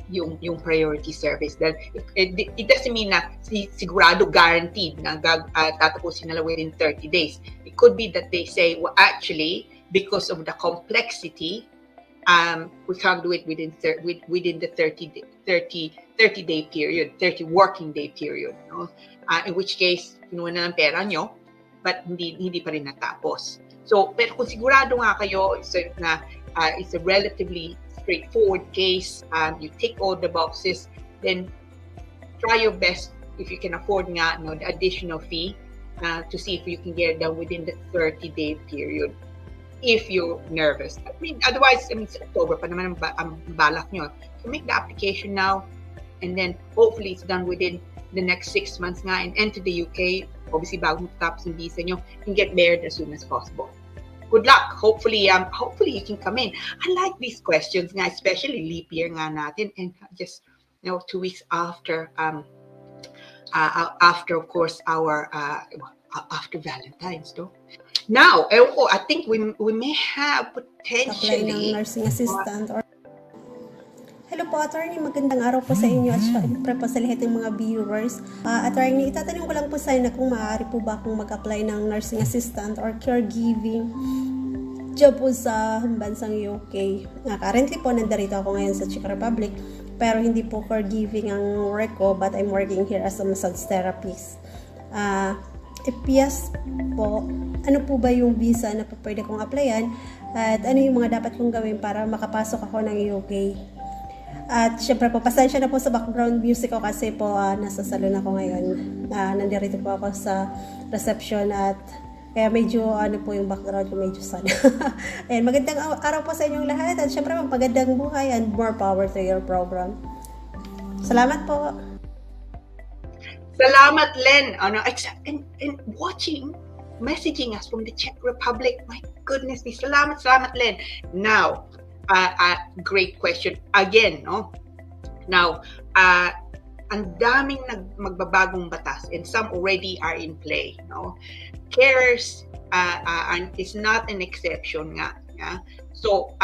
yung priority service. Then it doesn't mean na sigurado guaranteed na tatapusin nila within 30 days. It could be that they say, well, actually, because of the complexity, we can't do it within the 30-day period, 30 working day period, no? In which case, kinuha na ng pera nyo, but hindi pa rin natapos. So, pero kung sigurado nga kayo it's a relatively straightforward case, you tick all the boxes, then try your best if you can afford the additional fee to see if you can get it done within the 30-day period. If you're nervous. Otherwise, it's October pa naman ang balak nyo. So make the application now, and then hopefully it's done within the next 6 months nga, and enter the UK, obviously bago matapos ng visa nyo, and get married as soon as possible. Good luck. Hopefully you can come in. I like these questions nga, especially leap year nga natin, and just 2 weeks after of course our after Valentine's, no? Now, I think we may have potentially apply ng nursing assistant or hello po, attorney. Magandang araw po sa inyo at syempre po sa lahat ng mga viewers. Attorney, itatanong ko lang po sa inyo na kung maaari po ba akong mag-apply ng nursing assistant or caregiving job po sa bansang UK. Currently po, nandarito ako ngayon sa Czech Republic, pero hindi po caregiving ang work ko, but I'm working here as a massage therapist. If yes po, ano po ba yung visa na pwede kong applyan at ano yung mga dapat kong gawin para makapasok ako ng UK? At syempre po, pasensya na po sa background music ko kasi po nasa salon ako ngayon. Nandito po ako sa reception at kaya medyo po yung background ko, medyo sad. Ayan, magandang araw po sa inyong lahat at syempre magandang buhay and more power to your program. Salamat po. Salamat, Len. And messaging us from the Czech Republic. My goodness me. Salamat, Len. Now, great question. Again, no? Now, ang daming magbabagong batas, and some already are in play, no? Carers is not an exception nga. Yeah? So,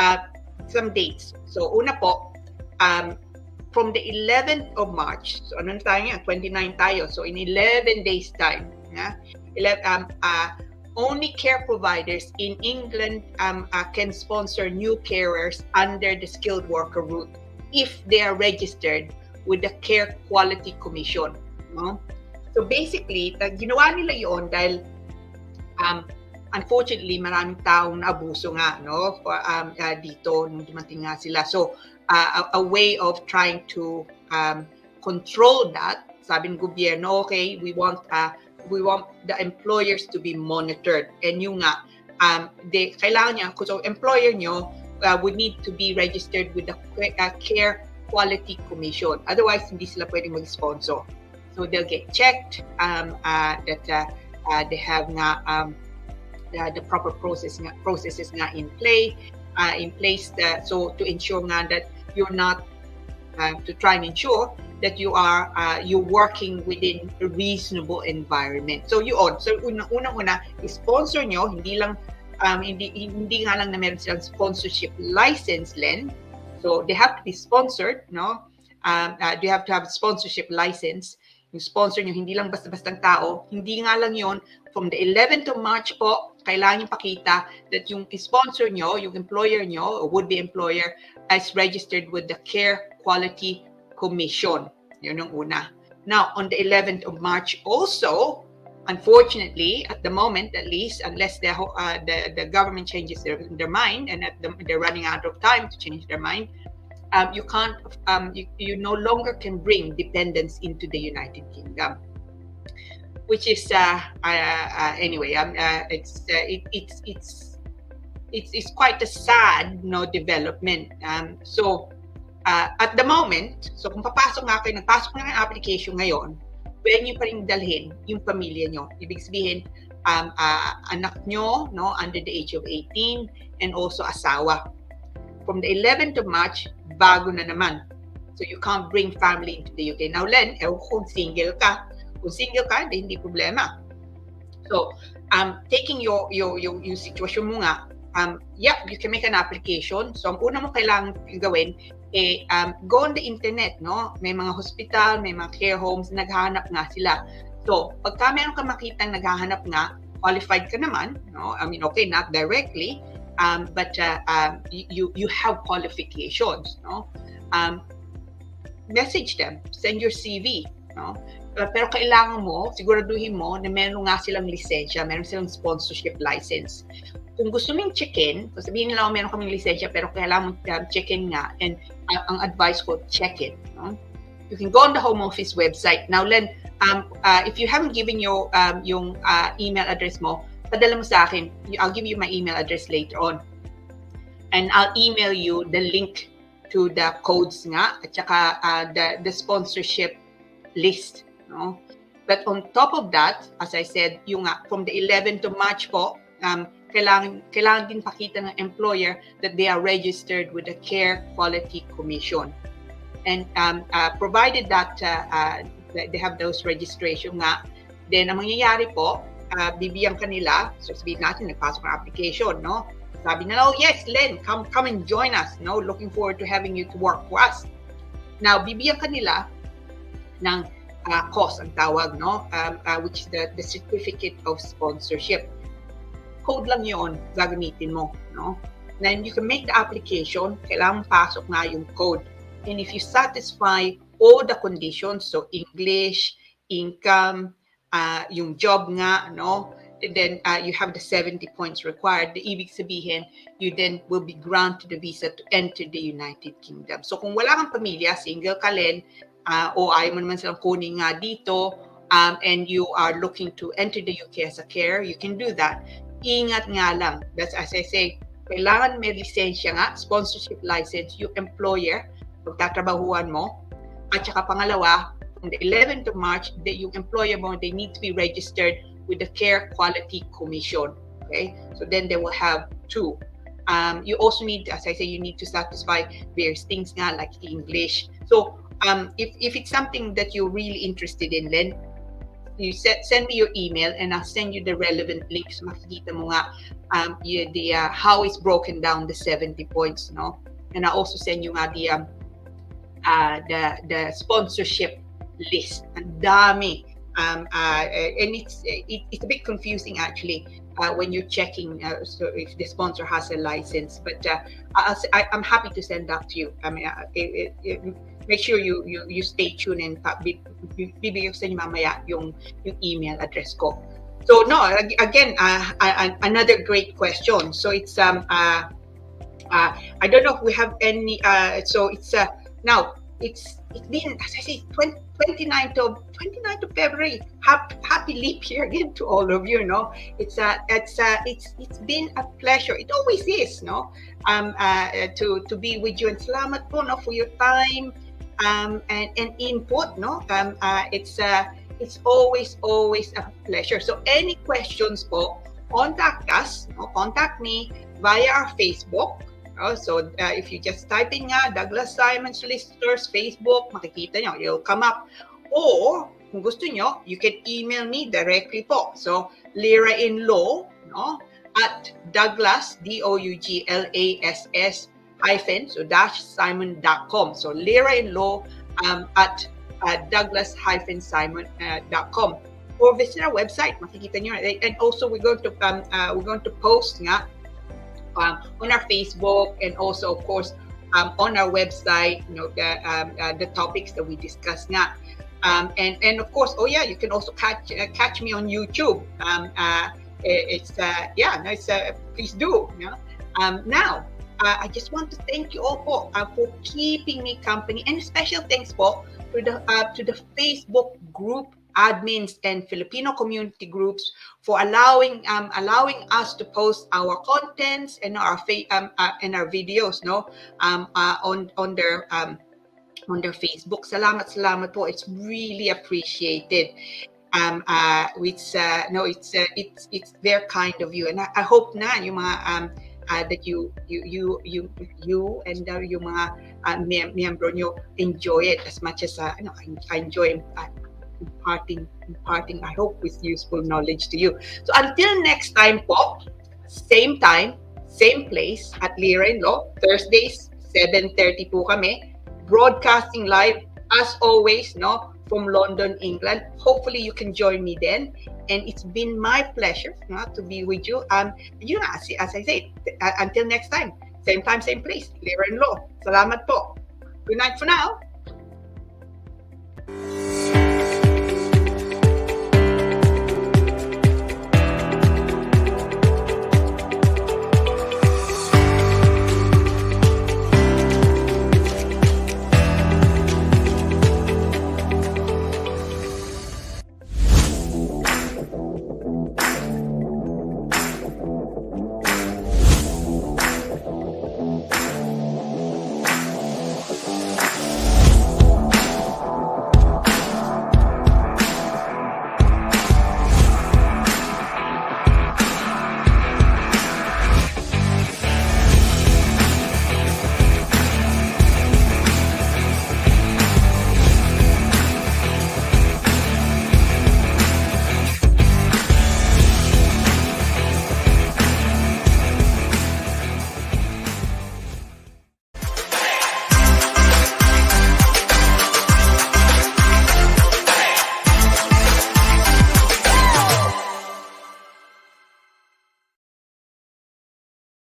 some dates. So, una po, from the 11th of March, so ano na tayo nga, 29 tayo, so in 11 days time, yeah? Only care providers in England can sponsor new carers under the skilled worker route if they are registered with the Care Quality Commission. No? So basically, ginawa nila yon dahil unfortunately maraming taong naabuso nga, no? Dito nung dumating nga sila. So a way of trying to control that, sabi ng gobyerno, okay, we want the employers to be monitored, and yung nga kailangan niya, so employer nyo would need to be registered with the Care Quality Commission, otherwise hindi sila pwedeng mag-sponsor. So they'll get checked that they have nga the proper processes nga in place, so to ensure nga that you're not to try and ensure that you're working within a reasonable environment. So unang-una, sponsor nyo, hindi nga lang na meron silang sponsorship license, Len. So they have to be sponsored, no? You have to have a sponsorship license. Yung sponsor nyo, hindi lang basta-bastang tao. Hindi nga lang yon. From the 11th of March po, kailangan yung pakita that yung sponsor nyo, yung employer nyo, or would-be employer, is registered with the Care Quality Commission. Yun yung una. Now, on the 11th of March also, unfortunately, at the moment at least, unless the government changes their mind, and they're running out of time to change their mind, you can't, you no longer can bring dependents into the United Kingdom, which is anyway. It's quite a sad development. So at the moment, so kung nagpasok na ng application ngayon, pwede nyo pa rin dalhin yung pamilya nyo. Ibig sabihin, anak nyo, no, under the age of 18, and also asawa. From the 11th of March, bago na naman. So you can't bring family into the UK. Now, Len, kung single ka, hindi problema. So, taking your situation mo nga, you can make an application. So, ang una mo kailangan gawin, go on the internet, no? May mga hospital, may mga care homes, naghahanap nga sila. So, pagka meron ka makitang naghahanap nga, qualified ka naman, no? I mean, okay, not directly, but you have qualifications, no? Message them, send your CV, no? Pero kailangan mo, siguraduhin mo na meron nga silang lisensya, meron silang sponsorship license. Kung gusto mong check-in, sabihin nila meron kaming lisensya pero kailangan mo check-in nga, and ang advice ko, check it. No? You can go on the Home Office website. Now, Len, if you haven't given yung email address mo, padala mo sa akin. I'll give you my email address later on. And I'll email you the link to the codes nga at saka the sponsorship list, no? But on top of that, as I said, yung from the 11th of March po, kailangan din pakita ng employer that they are registered with the Care Quality Commission. And provided that they have those registration nga, then ang mangyayari po, bibigyan kanila, so sabihin natin, nagpasok ng application, no? Sabi na, oh yes, Len, come and join us, no? Looking forward to having you to work for us. Now, bibigyan kanila ng COS ang tawag, no? Which is the Certificate of Sponsorship. Code lang yun, gagamitin mo, no? Then you can make the application, kailangan pasok nga yung code. And if you satisfy all the conditions, so English, income, yung job nga, no? And then you have the 70 points required. The ibig sabihin, you then will be granted the visa to enter the United Kingdom. So kung wala kang pamilya, single ka len, o ayaw mo naman silang kunin nga dito, and you are looking to enter the UK as a carer, you can do that. Ingat nga lang. That's as I say, kailangan may lisensya nga, sponsorship license, yung employer, pagtatrabahuan mo. At saka pangalawa, on the 11th of March, yung employer mo, they need to be registered with the Care Quality Commission. Okay? So then they will have two. You also need, as I say, you need to satisfy various things nga, like English. So if it's something that you're really interested in, then you send me your email and I'll send you the relevant links. Makikita mo nga how it's broken down, the 70 points, no? And I'll also send you nga the sponsorship list. Ang dami. And it's a bit confusing actually when you're checking so if the sponsor has a license. But I'm happy to send that to you. I mean, make sure you stay tuned and bibigyan ko sa inyo mamaya yung email address ko. So no, again, another great question. So it's I don't know if we have any. So it's now it's been, as I say, 29th of February. Happy leap year again to all of you. No, it's been a pleasure. It always is, no, to be with you, and salamat po, no, for your time and input, no. It's always a pleasure. So any questions po, contact us, no? Contact me via our Facebook. So if you just type in nga Douglas Simon Solicitors Facebook, makikita nyo, it'll come up. Or kung gusto nyo, you can email me directly po. So Lira in Law, no, at Douglas DOUGLASS hyphen so -simon.com. So Lira in Law at Douglas-Simon.com. Or visit our website, makikita nyo. And also we're going to post nga on our Facebook and also of course on our website, you know, the topics that we discussed nga. And of course, oh yeah, you can also catch me on YouTube. Please do. You know? Now, I just want to thank you all for keeping me company, and special thanks to the Facebook group admins and Filipino community groups for allowing us to post our contents and our videos, no, on their Facebook. Salamat po. It's really appreciated. It's very kind of you, and I hope na yung mga that you and yung mga miyembro nyo enjoy it as much as I enjoy imparting, I hope, with useful knowledge to you. So until next time po, same time, same place at Lira in Law, Thursdays, 7:30 po kami, broadcasting live as always, no, from London, England. Hopefully you can join me then. And it's been my pleasure, no, to be with you. As I said, until next time, same place, Lira in Law. Salamat po. Good night for now.